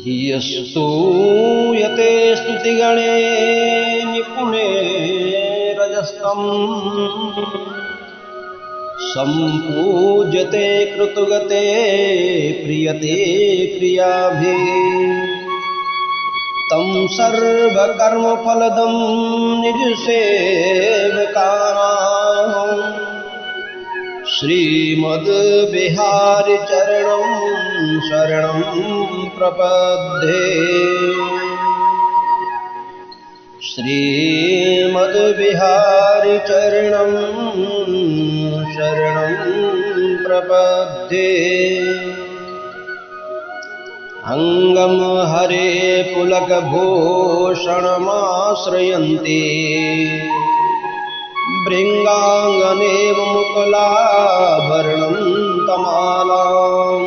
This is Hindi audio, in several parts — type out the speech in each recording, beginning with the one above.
हीयस्तूयते स्तुतिगणे निपुणे रजस्तम् सम्पूज्यते कृतगते प्रियते क्रियाभिः तं सर्वकर्मफलदं निजसेवकानां श्रीमद्विहारिचरणं शरणं प्रपद्ये। श्रीमद्विहारिचरणं शरणं प्रपद्ये। अंगम हरे पुलकभूषणमाश्रयन्ति भृङ्गाङ्गनेव मुकुलाभरणं तमालाम्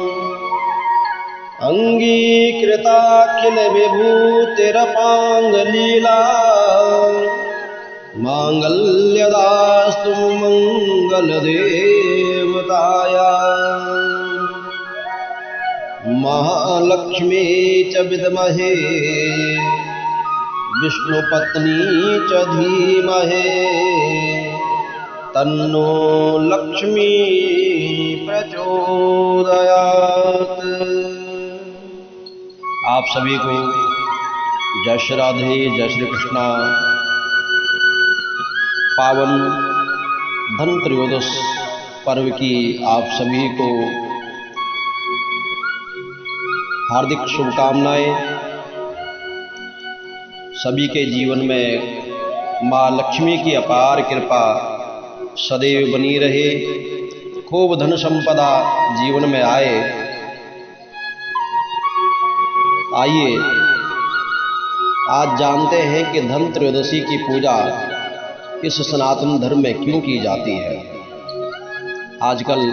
अङ्गीकृताखिलविभूतिरपाङ्गलीला माङ्गल्यदास्तु मङ्गलदेवताया। महालक्ष्मी च विद्महे विष्णुपत्नी च धीमहि तन्नो लक्ष्मी प्रचोदयात्। आप सभी को जय श्री राधे, जय श्री कृष्णा। पावन धन त्रयोदश पर्व की आप सभी को हार्दिक शुभकामनाएं। सभी के जीवन में माँ लक्ष्मी की अपार कृपा सदैव बनी रहे, खूब धन संपदा जीवन में आए। आइए आज जानते हैं कि धन त्रयोदशी की पूजा इस सनातन धर्म में क्यों की जाती है। आजकल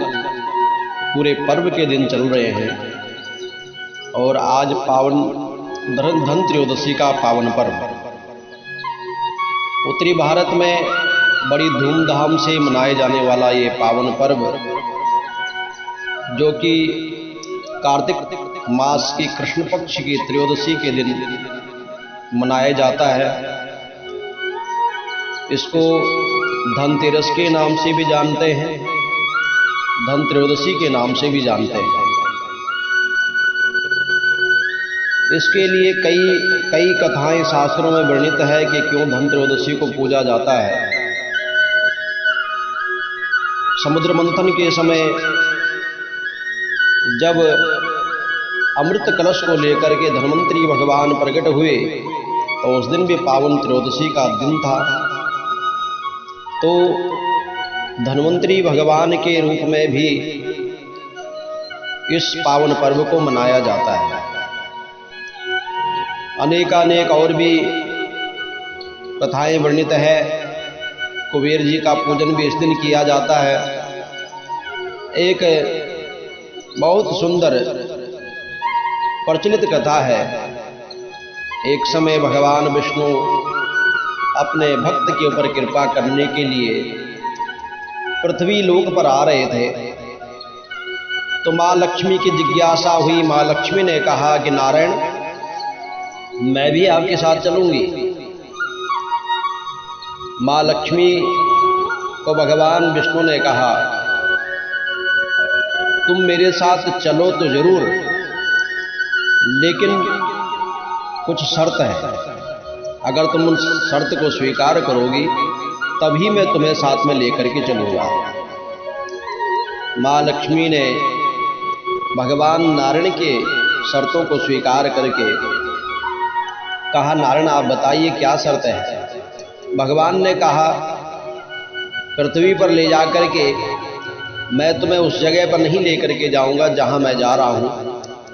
पूरे पर्व के दिन चल रहे हैं और आज पावन धन त्रयोदशी का पावन पर्व उत्तरी भारत में बड़ी धूमधाम से मनाए जाने वाला ये पावन पर्व, जो कि कार्तिक मास की कृष्ण पक्ष की त्रयोदशी के दिन मनाया जाता है। इसको धनतेरस के नाम से भी जानते हैं, धन त्रयोदशी के नाम से भी जानते हैं। इसके लिए कई कथाएं शास्त्रों में वर्णित है कि क्यों धन त्रयोदशी को पूजा जाता है। समुद्र मंथन के समय जब अमृत कलश को लेकर के धन्वंतरी भगवान प्रकट हुए तो उस दिन भी पावन त्रयोदशी का दिन था। तो धन्वंतरी भगवान के रूप में भी इस पावन पर्व को मनाया जाता है। अनेकानेक और भी कथाएं वर्णित है। कुबेर जी का पूजन भी इस दिन किया जाता है। एक बहुत सुंदर प्रचलित कथा है। एक समय भगवान विष्णु अपने भक्त के ऊपर कृपा करने के लिए पृथ्वी लोक पर आ रहे थे। तो माँ लक्ष्मी की जिज्ञासा हुई। माँ लक्ष्मी ने कहा कि नारायण, मैं भी आपके साथ चलूंगी। माँ लक्ष्मी को भगवान विष्णु ने कहा, तुम मेरे साथ चलो तो जरूर, लेकिन कुछ शर्त है। अगर तुम उन शर्त को स्वीकार करोगी तभी मैं तुम्हें साथ में लेकर के चलूंगा। माँ लक्ष्मी ने भगवान नारायण के शर्तों को स्वीकार करके कहा, नारायण आप बताइए क्या शर्त है। भगवान ने कहा, पृथ्वी पर ले जाकर के मैं तुम्हें उस जगह पर नहीं लेकर के जाऊंगा जहां मैं जा रहा हूं,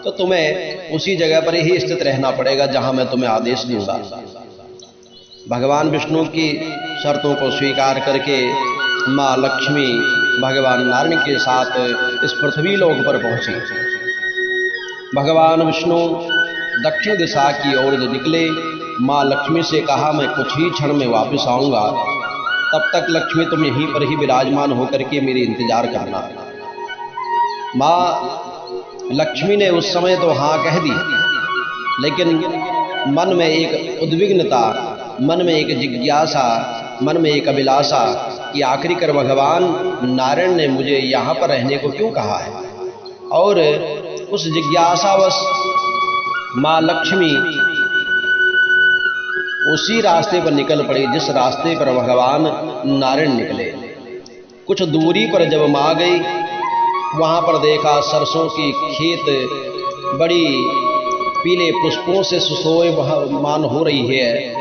तो तुम्हें उसी जगह पर ही स्थित रहना पड़ेगा जहां मैं तुम्हें आदेश दूंगा। भगवान विष्णु की शर्तों को स्वीकार करके माँ लक्ष्मी भगवान नारायण के साथ इस पृथ्वी लोक पर पहुंची। भगवान विष्णु दक्षिण दिशा की ओर निकले। माँ लक्ष्मी से कहा, मैं कुछ ही क्षण में वापस आऊंगा, तब तक लक्ष्मी तुम यहीं पर ही विराजमान होकर के मेरे इंतजार करना। माँ लक्ष्मी ने उस समय तो हाँ कह दी, लेकिन मन में एक उद्विग्नता, मन में एक जिज्ञासा, मन में एक अभिलाषा कि आखिरकार भगवान नारायण ने मुझे यहाँ पर रहने को क्यों कहा है। और उस जिज्ञासावश माँ लक्ष्मी उसी रास्ते पर निकल पड़ी जिस रास्ते पर भगवान नारायण निकले। कुछ दूरी पर जब माँ गई, वहाँ पर देखा सरसों की खेत बड़ी पीले पुष्पों से सुशोभमान हो रही है।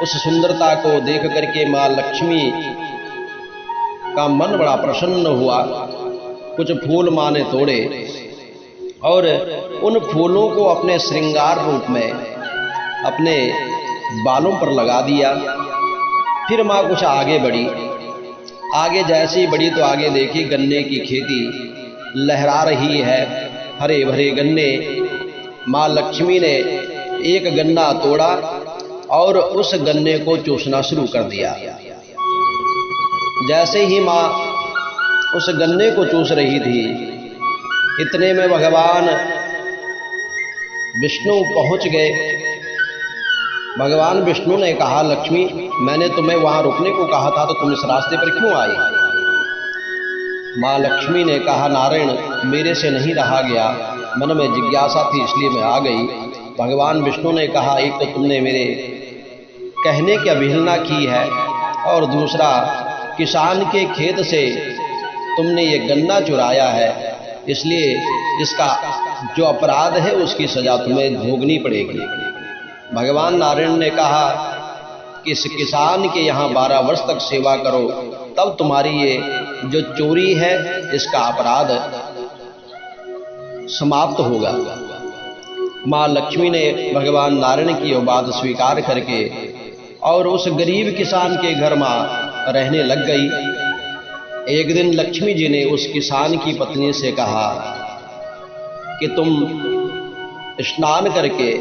उस सुंदरता को देख करके माँ लक्ष्मी का मन बड़ा प्रसन्न हुआ। कुछ फूल माँ ने तोड़े और उन फूलों को अपने श्रृंगार रूप में अपने बालों पर लगा दिया। फिर माँ कुछ आगे बढ़ी। आगे जैसे ही बढ़ी तो आगे देखी गन्ने की खेती लहरा रही है, हरे भरे गन्ने। माँ लक्ष्मी ने एक गन्ना तोड़ा और उस गन्ने को चूसना शुरू कर दिया। जैसे ही माँ उस गन्ने को चूस रही थी, इतने में भगवान विष्णु पहुंच गए। भगवान विष्णु ने कहा, लक्ष्मी, मैंने तुम्हें वहां रुकने को कहा था, तो तुम इस रास्ते पर क्यों आई? माँ लक्ष्मी ने कहा, नारायण, मेरे से नहीं रहा गया, मन में जिज्ञासा थी इसलिए मैं आ गई। भगवान विष्णु ने कहा, एक तो तुमने मेरे कहने की अवहेलना की है, और दूसरा किसान के खेत से तुमने ये गन्ना चुराया है, इसलिए इसका जो अपराध है उसकी सजा तुम्हें भोगनी पड़ेगी। भगवान नारायण ने कहा कि इस किसान के यहाँ 12 वर्ष तक सेवा करो, तब तुम्हारी ये जो चोरी है इसका अपराध समाप्त होगा। माँ लक्ष्मी ने भगवान नारायण की वो बात स्वीकार करके और उस गरीब किसान के घर माँ रहने लग गई। एक दिन लक्ष्मी जी ने उस किसान की पत्नी से कहा कि तुम स्नान करके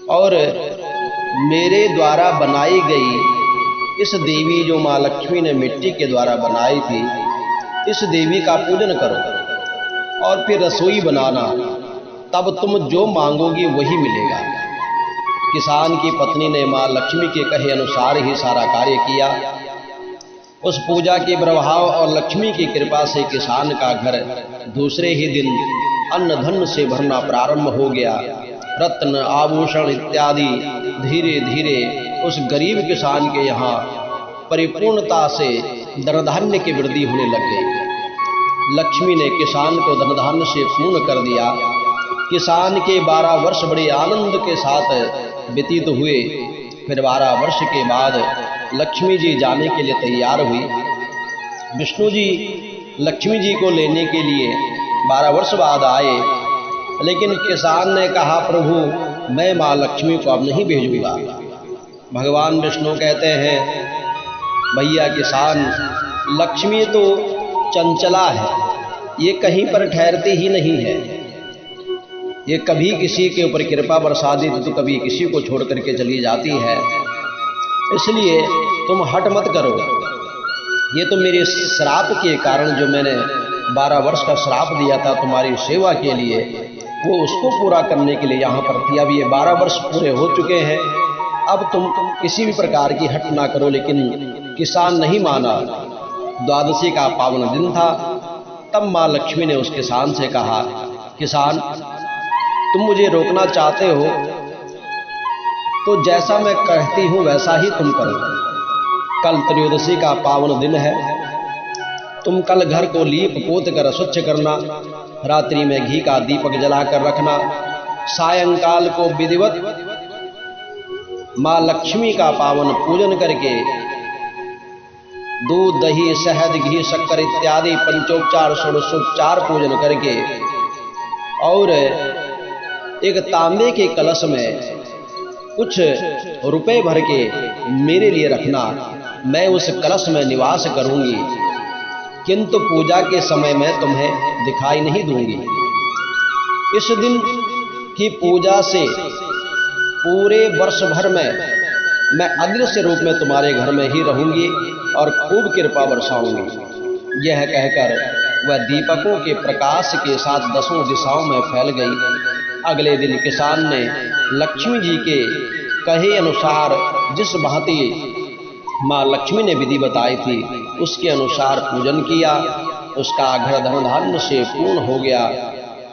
और मेरे द्वारा बनाई गई इस देवी, जो माँ लक्ष्मी ने मिट्टी के द्वारा बनाई थी, इस देवी का पूजन करो और फिर रसोई बनाना, तब तुम जो मांगोगी वही मिलेगा। किसान की पत्नी ने माँ लक्ष्मी के कहे अनुसार ही सारा कार्य किया। उस पूजा के प्रभाव और लक्ष्मी की कृपा से किसान का घर दूसरे ही दिन अन्न धन से भरना प्रारंभ हो गया। रत्न आभूषण इत्यादि धीरे धीरे उस गरीब किसान के यहाँ परिपूर्णता से धनधान्य की वृद्धि होने लग गई। लक्ष्मी ने किसान को धनधान्य से पूर्ण कर दिया। किसान के 12 वर्ष बड़े आनंद के साथ व्यतीत हुए। फिर 12 वर्ष के बाद लक्ष्मी जी जाने के लिए तैयार हुई। विष्णु जी लक्ष्मी जी को लेने के लिए 12 वर्ष बाद आए, लेकिन किसान ने कहा, प्रभु, मैं माँ लक्ष्मी को अब नहीं भेजूंगा। भगवान विष्णु कहते हैं, भैया किसान, लक्ष्मी तो चंचला है, ये कहीं पर ठहरती ही नहीं है। ये कभी किसी के ऊपर कृपा बरसा देती तो कभी किसी को छोड़ करके चली जाती है। इसलिए तुम हट मत करो। ये तो मेरे श्राप के कारण, जो मैंने 12 वर्ष का श्राप दिया था तुम्हारी सेवा के लिए, वो उसको पूरा करने के लिए यहाँ पर थी। अब ये 12 वर्ष पूरे हो चुके हैं, अब तुम किसी भी प्रकार की हट ना करो। लेकिन किसान नहीं माना। द्वादशी का पावन दिन था। तब माँ लक्ष्मी ने उस किसान से कहा, किसान, तुम मुझे रोकना चाहते हो तो जैसा मैं कहती हूं वैसा ही तुम करो। कल त्रयोदशी का पावन दिन है। तुम कल घर को लीप पोत कर स्वच्छ करना, रात्रि में घी का दीपक जलाकर रखना, सायंकाल को विधिवत माँ लक्ष्मी का पावन पूजन करके दूध, दही, शहद, घी, शक्कर इत्यादि पंचोपचार षोडशोपचार पूजन करके और एक तांबे के कलश में कुछ रुपए भर के मेरे लिए रखना। मैं उस कलश में निवास करूंगी, किंतु पूजा के समय में तुम्हें दिखाई नहीं दूंगी। इस दिन की पूजा से पूरे वर्ष भर में मैं अदृश्य रूप में तुम्हारे घर में ही रहूंगी और खूब कृपा बरसाऊंगी। यह कहकर वह दीपकों के प्रकाश के साथ दसों दिशाओं में फैल गई। अगले दिन किसान ने लक्ष्मी जी के कहे अनुसार जिस भांति माँ लक्ष्मी ने विधि बताई थी उसके अनुसार पूजन किया। उसका घर धन धान्य से पूर्ण हो गया।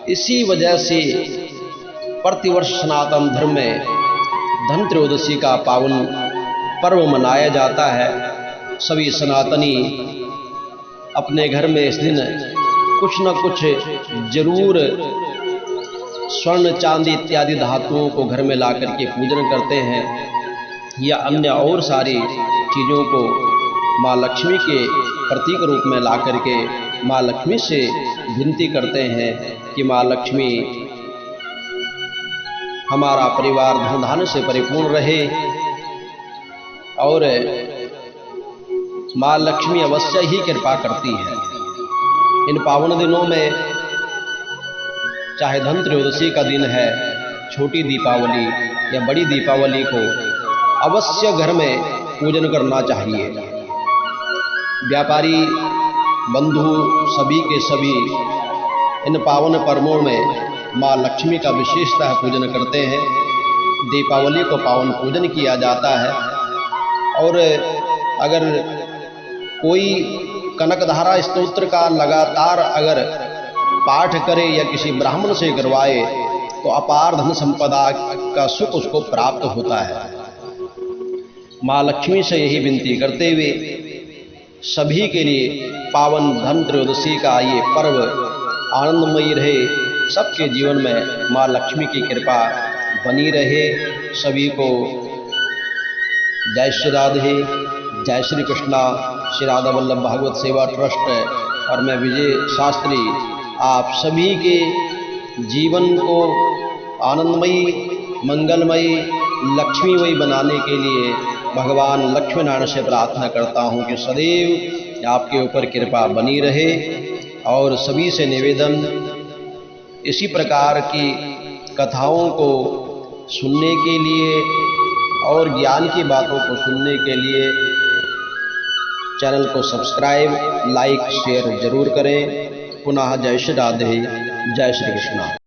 इसी वजह से प्रतिवर्ष सनातन धर्म में धन त्रयोदशी का पावन पर्व मनाया जाता है। सभी सनातनी अपने घर में इस दिन कुछ न कुछ जरूर स्वर्ण चांदी इत्यादि धातुओं को घर में ला करके पूजन करते हैं या अन्य और सारी चीज़ों को माँ लक्ष्मी के प्रतीक रूप में ला करके माँ लक्ष्मी से विनती करते हैं कि माँ लक्ष्मी हमारा परिवार धन धान्य से परिपूर्ण रहे। और माँ लक्ष्मी अवश्य ही कृपा करती है। इन पावन दिनों में चाहे धन त्रयोदशी का दिन है, छोटी दीपावली या बड़ी दीपावली को अवश्य घर में पूजन करना चाहिए। व्यापारी बंधु सभी के सभी इन पावन पर्वों में माँ लक्ष्मी का विशेषतः पूजन करते हैं। दीपावली को पावन पूजन किया जाता है। और अगर कोई कनकधारा स्तोत्र का लगातार अगर पाठ करे या किसी ब्राह्मण से करवाए तो अपार धन संपदा का सुख उसको प्राप्त होता है। माँ लक्ष्मी से यही विनती करते हुए सभी के लिए पावन धन त्रयोदशी का ये पर्व आनंदमयी रहे। सबके जीवन में माँ लक्ष्मी की कृपा बनी रहे। सभी को जय श्री राधे, जय श्री कृष्णा। श्री राधा वल्लभ भागवत सेवा ट्रस्ट और मैं विजय शास्त्री आप सभी के जीवन को आनंदमयी, मंगलमयी, लक्ष्मीमयी बनाने के लिए भगवान लक्ष्मी नारायण से प्रार्थना करता हूँ कि सदैव आपके ऊपर कृपा बनी रहे। और सभी से निवेदन, इसी प्रकार की कथाओं को सुनने के लिए और ज्ञान की बातों को सुनने के लिए चैनल को सब्सक्राइब, लाइक, शेयर जरूर करें। पुनः जय श्री राधे, जय श्री कृष्णा।